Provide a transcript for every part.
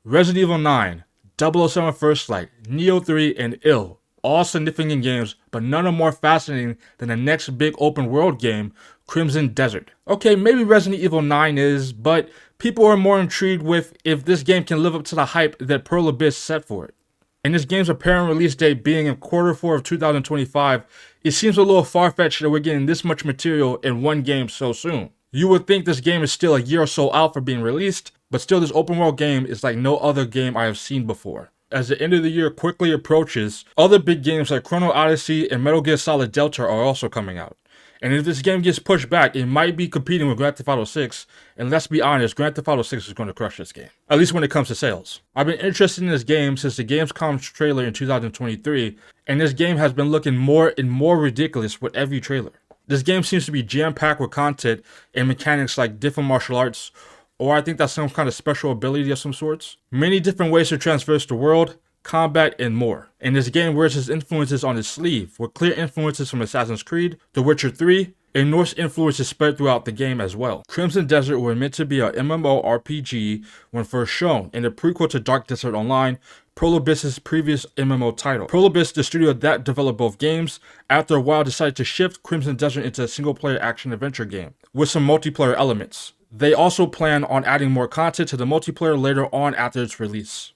Resident Evil 9, 007 First Light, Neo 3, and Ill. All significant games, but none are more fascinating than the next big open world game, Crimson Desert. Okay, maybe Resident Evil 9 is, but people are more intrigued with if this game can live up to the hype that Pearl Abyss set for it. And this game's apparent release date being in Q4 of 2025, it seems a little far-fetched that we're getting this much material in one game so soon. You would think this game is still a year or so out for being released, but still this open world game is like no other game I have seen before. As the end of the year quickly approaches, other big games like Chrono Odyssey and Metal Gear Solid Delta are also coming out. And if this game gets pushed back, it might be competing with Grand Theft Auto 6, and let's be honest, Grand Theft Auto 6 is going to crush this game. At least when it comes to sales. I've been interested in this game since the Gamescom trailer in 2023, and this game has been looking more and more ridiculous with every trailer. This game seems to be jam-packed with content and mechanics like different martial arts, or I think that's some kind of special ability of some sorts. Many different ways to traverse the world, combat, and more. And this game wears his influences on his sleeve, with clear influences from Assassin's Creed, The Witcher 3, and Norse influences spread throughout the game as well. Crimson Desert was meant to be a MMORPG when first shown, and a prequel to Dark Desert Online, Pearl Abyss's previous MMO title. Pearl Abyss, the studio that developed both games, after a while decided to shift Crimson Desert into a single-player action-adventure game, with some multiplayer elements. They also plan on adding more content to the multiplayer later on after its release.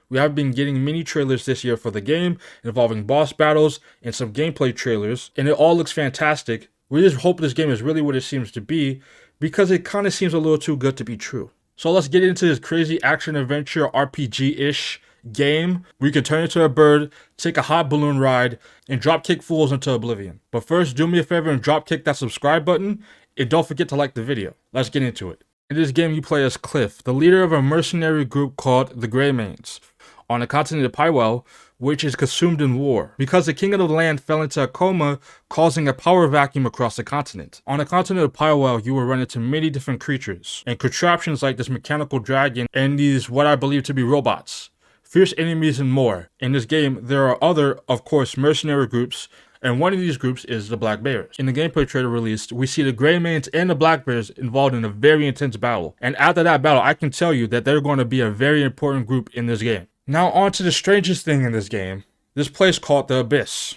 We have been getting mini trailers this year for the game, involving boss battles and some gameplay trailers, and it all looks fantastic. We just hope this game is really what it seems to be, because it kind of seems a little too good to be true. So let's get into this crazy action-adventure RPG-ish game where you can turn into a bird, take a hot balloon ride, and dropkick fools into oblivion. But first, do me a favor and dropkick that subscribe button, and don't forget to like the video. Let's get into it. In this game, you play as Cliff, the leader of a mercenary group called the Greymanes, on the continent of Pywell, which is consumed in war, because the king of the land fell into a coma, causing a power vacuum across the continent. On the continent of Pywell, you will run into many different creatures, and contraptions like this mechanical dragon, and these what I believe to be robots, fierce enemies, and more. In this game, there are other, of course, mercenary groups, and one of these groups is the Black Bears. In the gameplay trailer released, we see the Greymanes and the Black Bears involved in a very intense battle, and after that battle, I can tell you that they're going to be a very important group in this game. Now on to the strangest thing in this game, this place called the Abyss,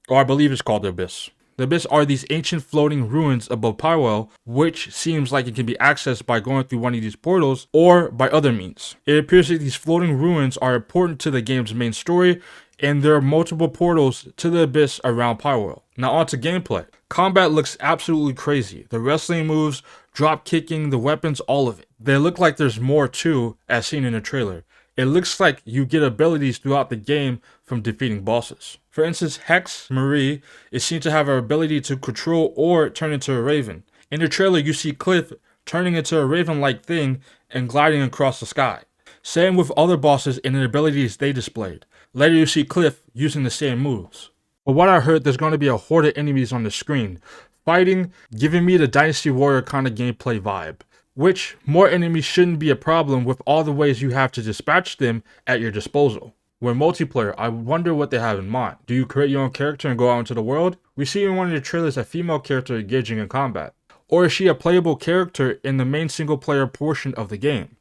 or I believe it's called the Abyss. The Abyss are these ancient floating ruins above Pywell, which seems like it can be accessed by going through one of these portals or by other means. It appears that these floating ruins are important to the game's main story, and there are multiple portals to the Abyss around Pywell. Now on to gameplay. Combat looks absolutely crazy. The wrestling moves, drop kicking, the weapons, all of it. They look like there's more too, as seen in the trailer. It looks like you get abilities throughout the game from defeating bosses. For instance, Hex Marie is seen to have her ability to control or turn into a raven. In the trailer, you see Cliff turning into a raven-like thing and gliding across the sky. Same with other bosses and the abilities they displayed. Later, you see Cliff using the same moves. But what I heard, there's going to be a horde of enemies on the screen, fighting, giving me the Dynasty Warrior kind of gameplay vibe. Which, more enemies shouldn't be a problem with all the ways you have to dispatch them at your disposal. When multiplayer, I wonder what they have in mind. Do you create your own character and go out into the world? We see in one of the trailers a female character engaging in combat. Or is she a playable character in the main single player portion of the game?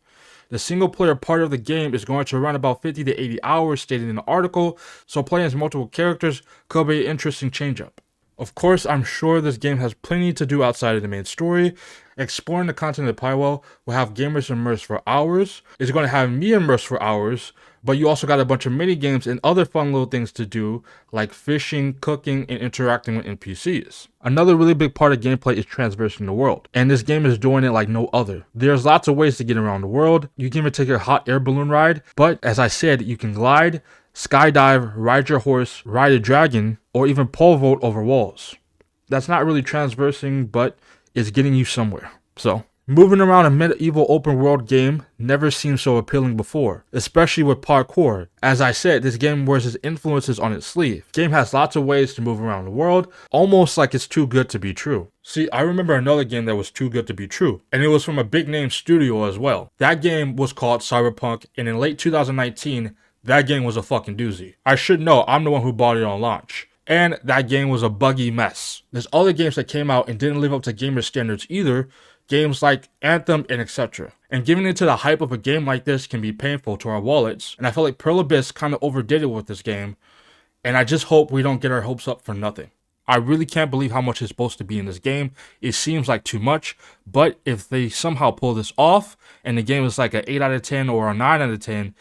The single player part of the game is going to run about 50 to 80 hours stated in the article, so playing as multiple characters could be an interesting change-up. Of course, I'm sure this game has plenty to do outside of the main story. Exploring the continent of Pywell will have gamers immersed for hours. It's going to have me immersed for hours, but you also got a bunch of mini games and other fun little things to do, like fishing, cooking, and interacting with NPCs. Another really big part of gameplay is traversing the world, and this game is doing it like no other. There's lots of ways to get around the world. You can even take a hot air balloon ride, but as I said, you can glide, skydive, ride your horse, ride a dragon, or even pole vault over walls. That's not really traversing, but it's getting you somewhere. So, moving around a medieval open world game never seemed so appealing before, especially with parkour. As I said, this game wears its influences on its sleeve. The game has lots of ways to move around the world, almost like it's too good to be true. See, I remember another game that was too good to be true, and it was from a big name studio as well. That game was called Cyberpunk, and in late 2019, that game was a fucking doozy. I should know, I'm the one who bought it on launch. And that game was a buggy mess. There's other games that came out and didn't live up to gamer standards either, games like Anthem and etc. And giving into the hype of a game like this can be painful to our wallets, and I feel like Pearl Abyss kind of overdid it with this game, and I just hope we don't get our hopes up for nothing. I really can't believe how much is supposed to be in this game. It seems like too much, but if they somehow pull this off, and the game is like an 8 out of 10 or a 9 out of 10,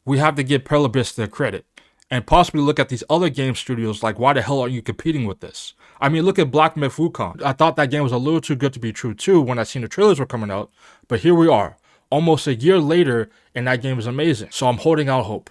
we have to give Pearl Abyss their credit. And possibly look at these other game studios like, why the hell are you competing with this? I mean, look at Black Myth Wukong. I thought that game was a little too good to be true too when I seen the trailers were coming out, but here we are, almost a year later, and that game is amazing. So I'm holding out hope.